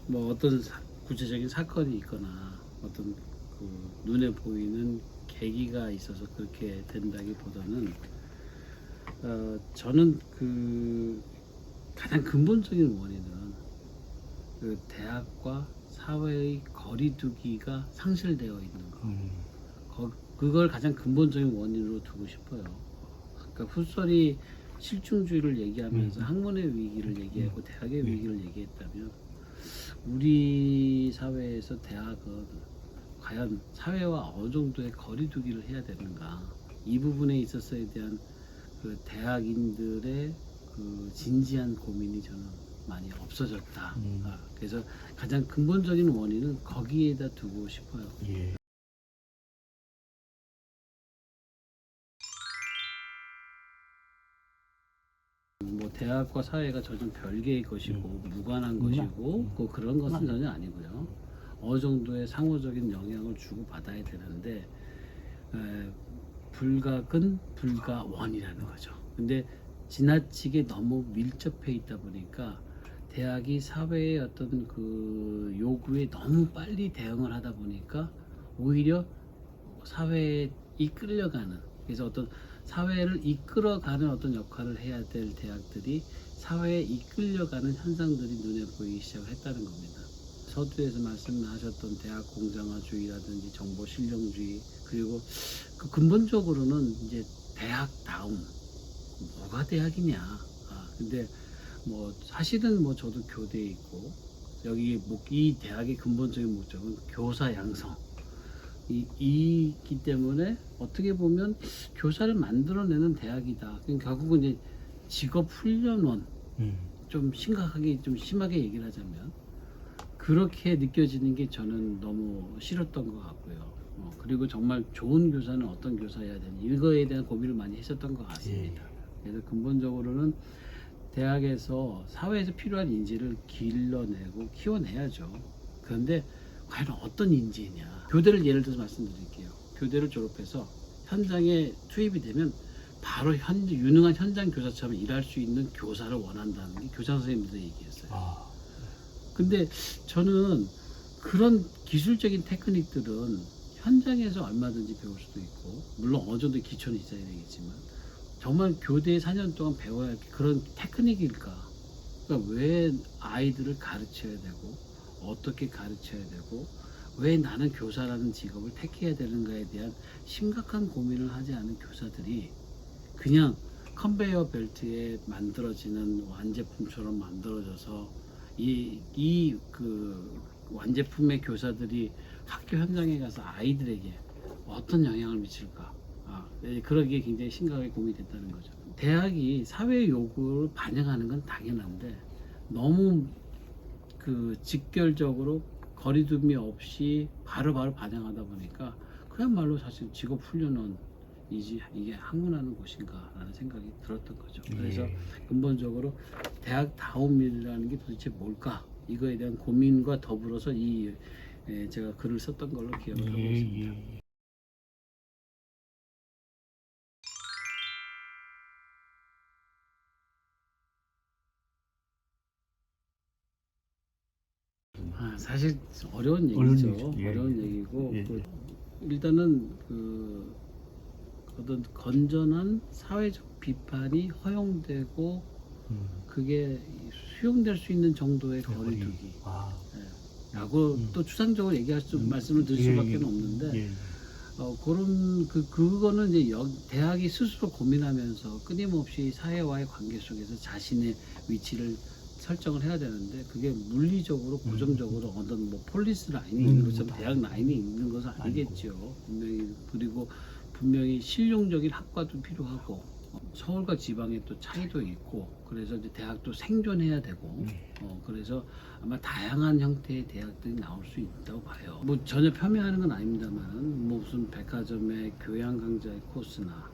뭐 어떤 구체적인 사건이 있거나 어떤 그 눈에 보이는 계기가 있어서 그렇게 된다기보다는 저는 그 가장 근본적인 원인은 그 대학과 사회의 거리두기가 상실되어 있는 거. 그걸 가장 근본적인 원인으로 두고 싶어요. 그러니까 훗소리 실증주의를 얘기하면서 학문의 위기를 얘기하고 대학의 위기를 얘기했다면 우리 사회에서 대학은 과연 사회와 어느 정도의 거리두기를 해야 되는가, 이 부분에 있어서에 대한 그 대학인들의 그 진지한 고민이 저는 많이 없어졌다. 그래서 가장 근본적인 원인은 거기에다 두고 싶어요. 예. 뭐 대학과 사회가 전혀 별개의 것이고 무관한 것이고 그런 것은 전혀 아니고요. 어느 정도의 상호적인 영향을 주고 받아야 되는데 불가근 불가원이라는 거죠. 근데 지나치게 너무 밀접해 있다 보니까 대학이 사회의 어떤 그 요구에 너무 빨리 대응을 하다 보니까 오히려 사회에 이끌려가는, 그래서 어떤 사회를 이끌어가는 어떤 역할을 해야 될 대학들이 사회에 이끌려가는 현상들이 눈에 보이기 시작을 했다는 겁니다. 서두에서 말씀하셨던 대학 공정화주의라든지 정보 실용주의, 그리고 그 근본적으로는 이제 대학다움, 뭐가 대학이냐. 근데 뭐 사실은 뭐 저도 교대에 있고 여기 이 대학의 근본적인 목적은 교사 양성 이기 때문에 어떻게 보면 교사를 만들어내는 대학이다. 그러니까 결국은 이제 직업 훈련원, 좀 심각하게 좀 심하게 얘기를 하자면 그렇게 느껴지는 게 저는 너무 싫었던 것 같고요. 그리고 정말 좋은 교사는 어떤 교사여야 되는지 이거에 대한 고민을 많이 했었던 것 같습니다. 그래서 근본적으로는 대학에서 사회에서 필요한 인재를 길러내고 키워내야죠. 그런데 과연 어떤 인재냐? 교대를 예를 들어서 말씀드릴게요. 교대를 졸업해서 현장에 투입이 되면 바로 유능한 현장 교사처럼 일할 수 있는 교사를 원한다는 게 교장 선생님들의 얘기였어요. 근데 저는 그런 기술적인 테크닉들은 현장에서 얼마든지 배울 수도 있고, 물론 어느 정도 기초는 있어야 되겠지만, 정말 교대에 4년 동안 배워야 할 그런 테크닉일까? 그러니까 왜 아이들을 가르쳐야 되고, 어떻게 가르쳐야 되고, 왜 나는 교사라는 직업을 택해야 되는가에 대한 심각한 고민을 하지 않은 교사들이 그냥 컨베이어 벨트에 만들어지는 완제품처럼 만들어져서 이 그 완제품의 교사들이 학교 현장에 가서 아이들에게 어떤 영향을 미칠까? 그러기에 굉장히 심각하게 고민이 됐다는 거죠. 대학이 사회 요구를 반영하는 건 당연한데 너무 그 직결적으로 거리두기 없이 바로바로 반영하다 보니까 그야말로 사실 직업 훈련원이지 이게 학문하는 곳인가라는 생각이 들었던 거죠. 그래서 근본적으로 대학다움이라는 게 도대체 뭘까? 이거에 대한 고민과 더불어서 제가 글을 썼던 걸로 기억을 하고 있습니다. 사실 어려운 얘기죠. 어려운 얘기고 일단은 그 어떤 건전한 사회적 비판이 허용되고 그게 수용될 수 있는 정도의 거리두기 라고 또 추상적으로 얘기할 수 말씀을 드릴 수밖에 없는데 그런 그거는 이제 대학이 스스로 고민하면서 끊임없이 사회와의 관계 속에서 자신의 위치를 설정을 해야 되는데 그게 물리적으로 고정적으로 어떤 뭐 폴리스 라인이 있는 것처럼 대학 라인이 있는 것은 아니겠죠. 그리고 분명히 실용적인 학과도 필요하고 서울과 지방의 또 차이도 있고 그래서 이제 대학도 생존해야 되고 그래서 아마 다양한 형태의 대학들이 나올 수 있다고 봐요. 뭐 전혀 폄훼하는 건 아닙니다만 뭐 무슨 백화점의 교양 강좌의 코스나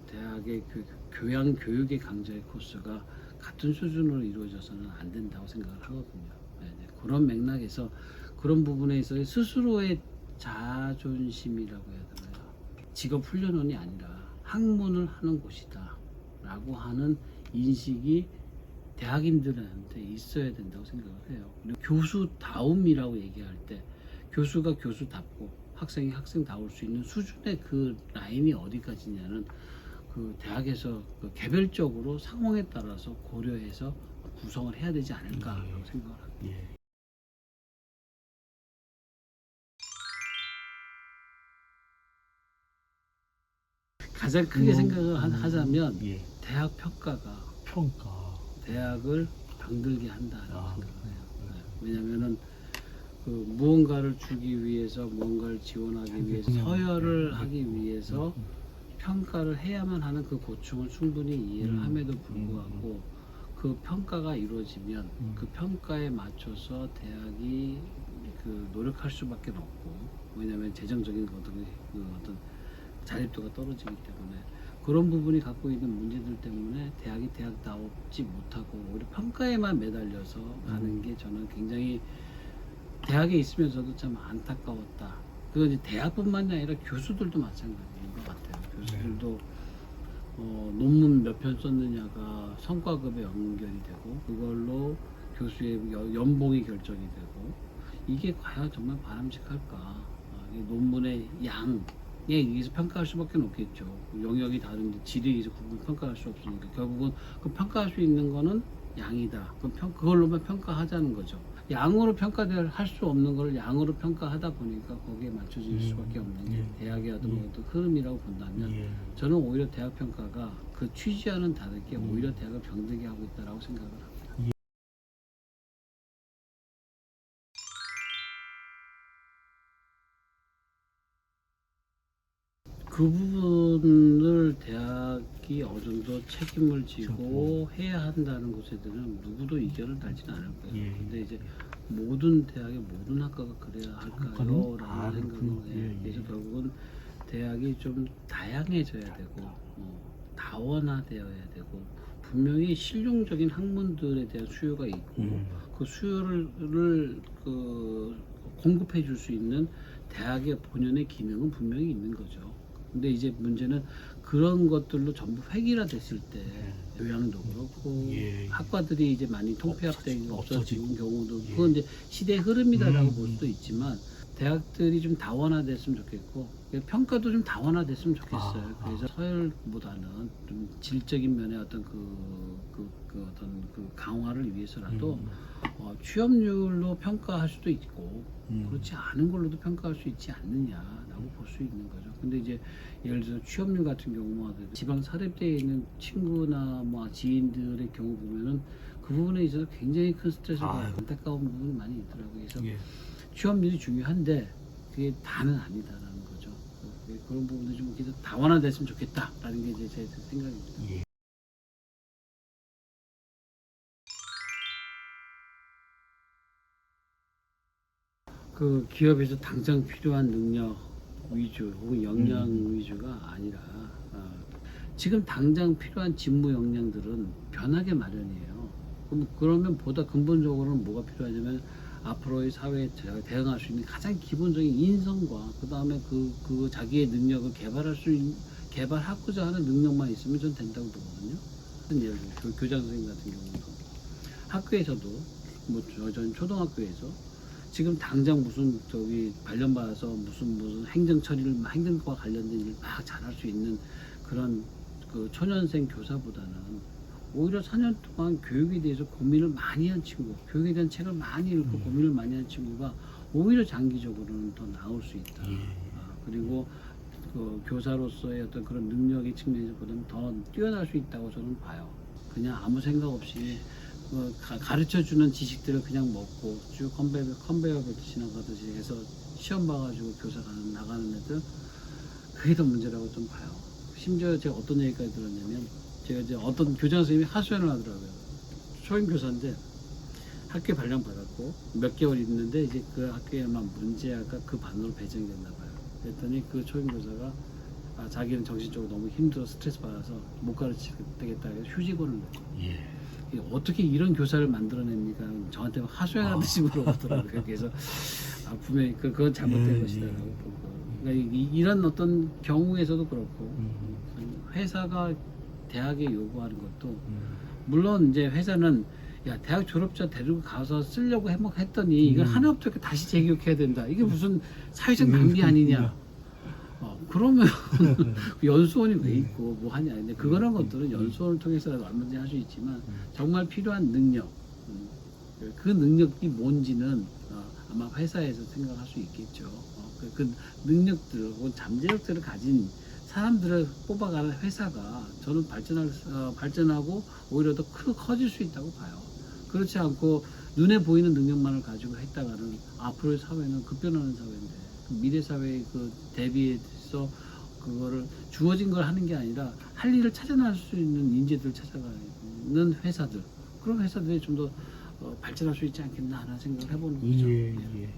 대학의 교양 교육의 강좌의 코스가 같은 수준으로 이루어져서는 안 된다고 생각을 하거든요. 그런 맥락에서 그런 부분에 있어서 스스로의 자존심이라고 해야 되나요? 직업 훈련원이 아니라 학문을 하는 곳이다 라고 하는 인식이 대학인들한테 있어야 된다고 생각을 해요. 그리고 교수다움이라고 얘기할 때 교수가 교수답고 학생이 학생다울 수 있는 수준의 그 라인이 어디까지냐는 그 대학에서 그 개별적으로 상황에 따라서 고려해서 구성을 해야 되지 않을까라고 생각을 합니다. 예. 가장 크게 생각을 하자면 예. 대학 평가가 평가. 대학을 병들게 한다라고 아, 생각을 해요. 왜냐면은 그 무언가를 주기 위해서 무언가를 지원하기 위해서 서열을 하기 위해서 평가를 해야만 하는 그 고충을 충분히 이해를 함에도 불구하고 그 평가가 이루어지면 그 평가에 맞춰서 대학이 그 노력할 수밖에 없고, 왜냐하면 재정적인 어떤 자립도가 떨어지기 때문에 그런 부분이 갖고 있는 문제들 때문에 대학이 대학다웠지 못하고 오히려 평가에만 매달려서 가는 게 저는 굉장히 대학에 있으면서도 참 안타까웠다. 그건 이제 대학뿐만이 아니라 교수들도 마찬가지인 것 같아요. 교수들도 논문 몇 편 썼느냐가 성과급에 연결이 되고 그걸로 교수의 연봉이 결정이 되고 이게 과연 정말 바람직할까? 이 논문의 양에 의해서 평가할 수밖에 없겠죠. 영역이 다른데 질에 의해서 평가할 수 없으니까 결국은 그 평가할 수 있는 거는 양이다. 그걸로만 평가하자는 거죠. 양으로 할 수 없는 걸 양으로 평가하다 보니까 거기에 맞춰질 수밖에 없는 게 대학의 어떤 흐름이라고 본다면 저는 오히려 대학 평가가 그 취지와는 다르게 오히려 대학을 병들게 하고 있다라고 생각을 합니다. 그 부분을 대학이 어느 정도 책임을 지고 해야 한다는 것에 대해서는 누구도 이견을 달지는 않을 거예요. 근데 이제 모든 대학의 모든 학과가 그래야 할까요? 라는 생각을 해요. 그래서 결국은 대학이 좀 다양해져야 되고 다원화되어야 되고 분명히 실용적인 학문들에 대한 수요가 있고 그 수요를 공급해 줄 수 있는 대학의 본연의 기능은 분명히 있는 거죠. 근데 이제 문제는 그런 것들로 전부 획일화됐을 때 교양도 그렇고 학과들이 이제 많이 통폐합되고 없어지는 경우도 그건 이제 시대의 흐름이다라고 볼 수도 있지만 대학들이 좀 다원화됐으면 좋겠고 평가도 좀 다원화됐으면 좋겠어요. 그래서 서열보다는 좀 질적인 면의 어떤 어떤 강화를 위해서라도 취업률로 평가할 수도 있고 그렇지 않은 걸로도 평가할 수 있지 않느냐라고 볼 수 있는 거죠. 근데 이제 예를 들어서 취업률 같은 경우만 지방 사립대에 있는 친구나 뭐 지인들의 경우 보면은 그 부분에 있어서 굉장히 큰 스트레스가 안타까운 부분이 많이 있더라고요. 그래서 취업률이 중요한데 그게 다는 아니다라는 거죠. 그런 부분도 좀 계속 다원화됐으면 좋겠다라는 게 이제 제 생각입니다. 그 기업에서 당장 필요한 능력 위주 혹은 역량 위주가 아니라 지금 당장 필요한 직무 역량들은 변하게 마련이에요. 그러면 보다 근본적으로는 뭐가 필요하냐면 앞으로의 사회에 대응할 수 있는 가장 기본적인 인성과 그 다음에 그 자기의 능력을 개발하고자 하는 능력만 있으면 전 된다고 보거든요. 예를 들어 교장 선생님 같은 경우도 학교에서도 뭐 전 초등학교에서 지금 당장 무슨 발령받아서 무슨 행정 처리를 행정과 관련된 일을 막 잘할 수 있는 그런 그 초년생 교사보다는 오히려 4년 동안 교육에 대해서 고민을 많이 한 친구, 교육에 대한 책을 많이 읽고 고민을 많이 한 친구가 오히려 장기적으로는 더 나올 수 있다. 그리고 그 교사로서의 어떤 그런 능력의 측면에서보다는 더 뛰어날 수 있다고 저는 봐요. 그냥 아무 생각 없이 가르쳐주는 지식들을 그냥 먹고 쭉 컨베이어 벨트 지나가듯이 해서 시험 봐가지고 교사 나가는 애들 그게 더 문제라고 좀 봐요. 심지어 제가 어떤 얘기까지 들었냐면 제가 이제 어떤 교장 선생님이 하소연을 하더라고요. 초임 교사인데 학교에 발령 받았고 몇 개월 있는데 이제 그 학교에만 문제아가 그 반으로 배정이 됐나 봐요. 그랬더니 그 초임 교사가 자기는 정신적으로 너무 힘들어 스트레스 받아서 못 가르치겠다 해서 휴직원을 냈고 어떻게 이런 교사를 만들어냅니까? 저한테 하소연하듯이 물어보더라고요. 그래서 분명히 그건 잘못된 것이다라고 보고 그러니까 이런 어떤 경우에서도 그렇고 회사가 대학에 요구하는 것도 물론 이제 회사는 야 대학 졸업자 데리고 가서 쓰려고 했더니 이걸 하나 없게 다시 재교육해야 된다. 이게 무슨 사회적 낭비 아니냐. 그러면 연수원이 왜 있고 뭐 하냐. 근데 그런 것들은 연수원을 통해서라도 얼마든지 할 수 있지만 정말 필요한 능력, 그 능력이 뭔지는 아마 회사에서 생각할 수 있겠죠. 그 능력들 혹은 잠재력들을 가진 사람들을 뽑아가는 회사가 저는 발전하고 오히려 더 커질 수 있다고 봐요. 그렇지 않고 눈에 보이는 능력만을 가지고 했다가는 앞으로의 사회는 급변하는 사회인데 그 미래 사회의 그 대비해서 그거를 주어진 걸 하는 게 아니라 할 일을 찾아낼 수 있는 인재들을 찾아가는 회사들, 그런 회사들이 좀 더 발전할 수 있지 않겠나 하는 생각을 해보는 거죠. 예.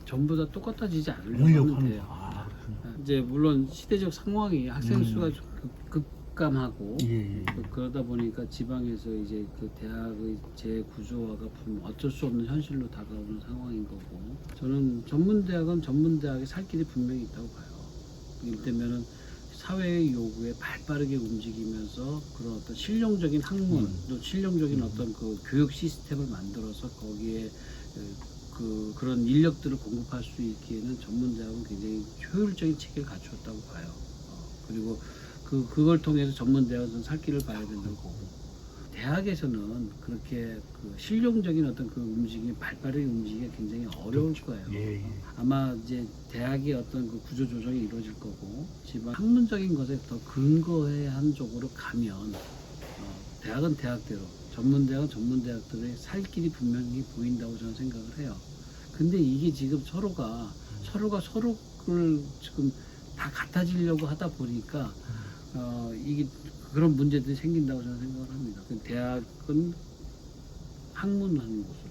전부 다 똑같아지지 않으려고 하려고 하는 하는데요. 거. 이제 물론 시대적 상황이 학생 수가 좀 급감하고 예. 그러다 보니까 지방에서 이제 그 대학의 재구조화가 어쩔 수 없는 현실로 다가오는 상황인 거고, 저는 전문대학은 전문대학의 살 길이 분명히 있다고 봐요. 이때면은 사회의 요구에 발빠르게 움직이면서 그런 어떤 실용적인 학문, 또 실용적인 어떤 그 교육 시스템을 만들어서 거기에 그런 인력들을 공급할 수 있기에는 전문대학은 굉장히 효율적인 체계를 갖추었다고 봐요. 그리고 그걸 통해서 전문대학은 살 길을 봐야 된다고 보고, 대학에서는 그렇게 그 실용적인 어떤 그 움직임이 발빠르게 움직이기가 굉장히 어려울 거예요. 예. 아마 이제 대학의 어떤 그 구조 조정이 이루어질 거고, 지방 학문적인 것에 더 근거해야 하는 쪽으로 가면 대학은 대학대로, 전문대학은 전문대학들의 살 길이 분명히 보인다고 저는 생각을 해요. 근데 이게 지금 서로가 서로를 지금 다 같아지려고 하다 보니까 이게 그런 문제들이 생긴다고 저는 생각을 합니다. 대학은 학문하는 곳으로,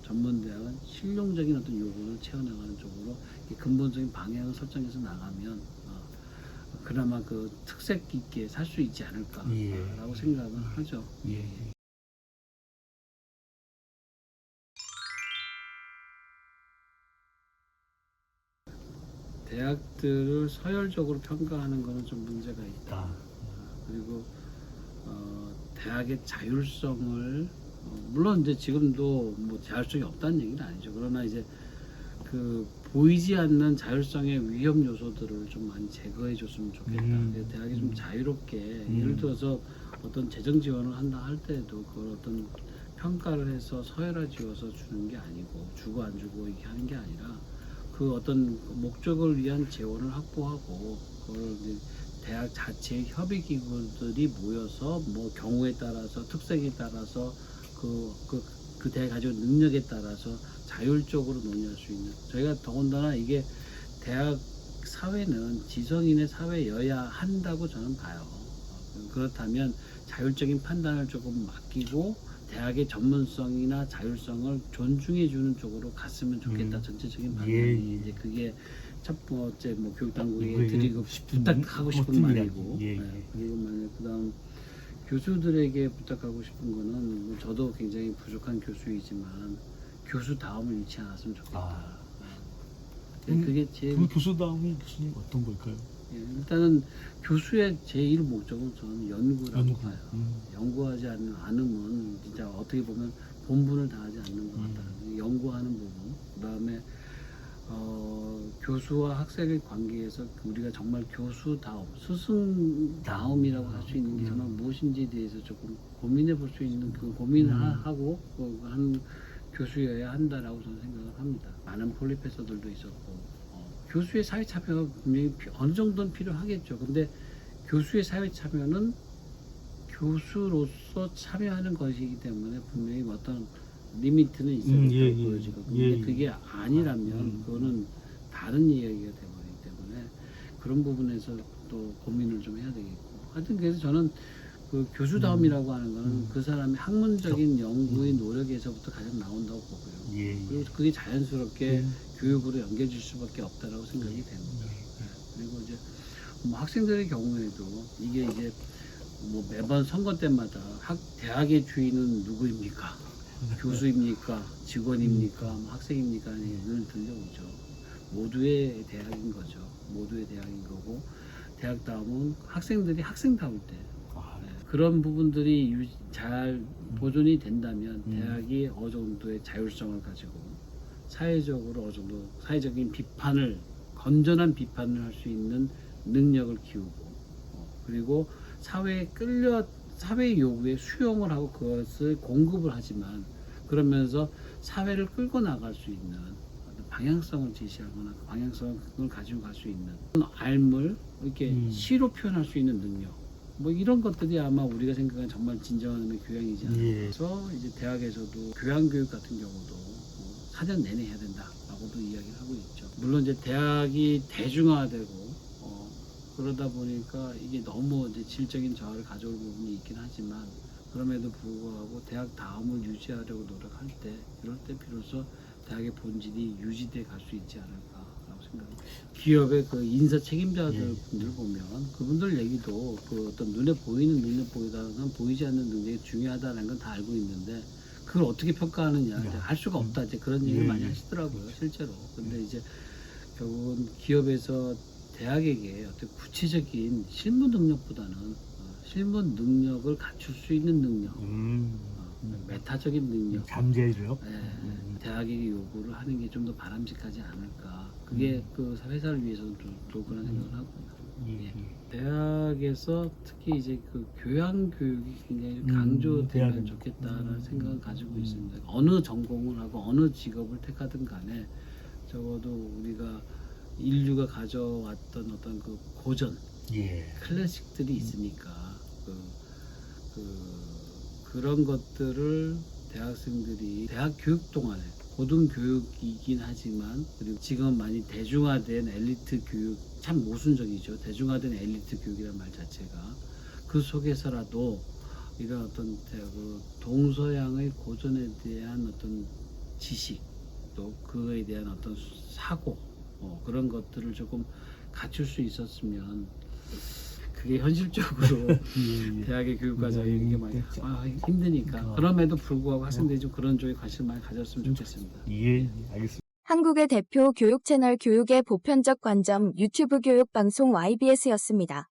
전문대학은 실용적인 어떤 요구를 채워나가는 쪽으로 근본적인 방향을 설정해서 나가면 그나마 그 특색 있게 살 수 있지 않을까라고 생각을 하죠. 예. 대학들을 서열적으로 평가하는 것은 좀 문제가 있다. 그리고 대학의 자율성을 물론 이제 지금도 뭐 자율성이 없다는 얘기는 아니죠. 그러나 이제 그 보이지 않는 자율성의 위험 요소들을 좀 많이 제거해 줬으면 좋겠다. 그래서 대학이 좀 자유롭게 예를 들어서 어떤 재정 지원을 한다 할 때도 그걸 어떤 평가를 해서 서열화 지어서 주는 게 아니고 주고 안 주고 이렇게 하는 게 아니라 그 어떤 목적을 위한 재원을 확보하고 그걸 이제 대학 자체의 협의기구들이 모여서 뭐 경우에 따라서 특색에 따라서 그 대학이 가지고 있는 능력에 따라서 자율적으로 논의할 수 있는, 저희가 더군다나 이게 대학 사회는 지성인의 사회여야 한다고 저는 봐요. 그렇다면 자율적인 판단을 조금 맡기고 대학의 전문성이나 자율성을 존중해 주는 쪽으로 갔으면 좋겠다. 전체적인 방향이 이제 그게 첫 번째 뭐 교육당국에 드리고 부탁하고 싶은 말이고, 그리고 만약 그다음 교수들에게 부탁하고 싶은 거는 뭐 저도 굉장히 부족한 교수이지만 교수다움을 잃지 않았으면 좋겠다. 그게 제일 그 교수다움이 교수님 어떤 걸까요? 일단은 교수의 제1 목적은 저는 연구라고 봐요. 연구하지 않으면 진짜 어떻게 보면 본분을 다하지 않는 것 같다. 연구하는 부분, 그 다음에 교수와 학생의 관계에서 우리가 정말 교수다움, 스승다움이라고 할 수 있는 게 정말 무엇인지에 대해서 조금 고민해 볼 수 있는 그 고민을 하고 한 교수여야 한다라고 저는 생각을 합니다. 많은 폴리페서들도 있었고 교수의 사회 참여가 분명히 어느 정도는 필요하겠죠. 근데 교수의 사회 참여는 교수로서 참여하는 것이기 때문에 분명히 어떤 리미트는 있어야 된다고 보여지거든요. 근데 그게 아니라면 그거는 다른 이야기가 되어버리기 때문에 그런 부분에서 또 고민을 좀 해야 되겠고, 하여튼 그래서 저는 그 교수다움이라고 하는 거는 그 사람의 학문적인 연구의 노력에서부터 가장 나온다고 보고요. 그리고 그게 자연스럽게 교육으로 연결될 수밖에 없다라고 생각이 됩니다. 그리고 이제 뭐 학생들의 경우에도 이게 이제 뭐 매번 선거 때마다 대학의 주인은 누구입니까? 교수입니까? 직원입니까? 학생입니까? 늘 들려오죠. 모두의 대학인 거죠. 모두의 대학인 거고 대학 다음은 학생들이 학생다울 때 아, 네, 그런 부분들이 잘 보존이 된다면 음. 대학이 어느 정도의 자율성을 가지고 사회적으로 어느 정도 사회적인 비판을 건전한 비판을 할 수 있는 능력을 키우고 그리고 사회의 요구에 수용을 하고 그것을 공급을 하지만 그러면서 사회를 끌고 나갈 수 있는 어떤 방향성을 제시하거나 그 방향성을 가지고 갈 수 있는 알물 이렇게 시로 표현할 수 있는 능력 뭐 이런 것들이 아마 우리가 생각하는 정말 진정한 의미의 교양이지 않을까. 예. 그래서 이제 대학에서도 교양 교육 같은 경우도 뭐 4년 내내 해야 된다라고도 이야기를 하고 있죠. 물론 이제 대학이 대중화되고 그러다 보니까 이게 너무 이제 질적인 저하를 가져올 부분이 있긴 하지만 그럼에도 불구하고 대학 다음을 유지하려고 노력할 때 이럴 때 비로소 대학의 본질이 유지돼 갈 수 있지 않을까라고 생각합니다. 기업의 그 인사 책임자들 예. 분들 보면 그분들 얘기도 그 어떤 눈에 보이는 능력 보이다가 보이지 않는 능력이 중요하다는 건 다 알고 있는데 그걸 어떻게 평가하느냐 이제 알 수가 없다 이제 그런 얘기를 예. 많이 하시더라고요 실제로. 근데 이제 결국은 기업에서 대학에게 어떤 구체적인 실무 능력보다는 실무 능력을 갖출 수 있는 능력, 메타적인 능력, 잠재력. 대학에게 요구를 하는 게 좀 더 바람직하지 않을까. 그게 그 회사를 위해서는 또 그런 생각을 하고요. 예. 대학에서 특히 이제 그 교양 교육이 굉장히 강조되면 대학은. 좋겠다라는 생각을 가지고 있습니다. 어느 전공을 하고 어느 직업을 택하든 간에 적어도 우리가 인류가 가져왔던 어떤 그 고전 예. 클래식들이 있으니까 그런 것들을 대학생들이 대학 교육 동안에 고등교육이긴 하지만 그리고 지금 많이 대중화된 엘리트 교육 참 모순적이죠. 대중화된 엘리트 교육이란 말 자체가 그 속에서라도 이런 어떤 그 동서양의 고전에 대한 어떤 지식 또 그에 대한 어떤 사고 그런 것들을 조금 갖출 수 있었으면 그게 현실적으로 예. 대학의 교육 과정이 이게 많이 힘드니까 그럼에도 불구하고 학생들이 좀 그런 쪽에 관심을 많이 가졌으면 좋겠습니다. 예. 알겠습니다. 한국의 대표 교육 채널 교육의 보편적 관점 유튜브 교육 방송 YBS였습니다.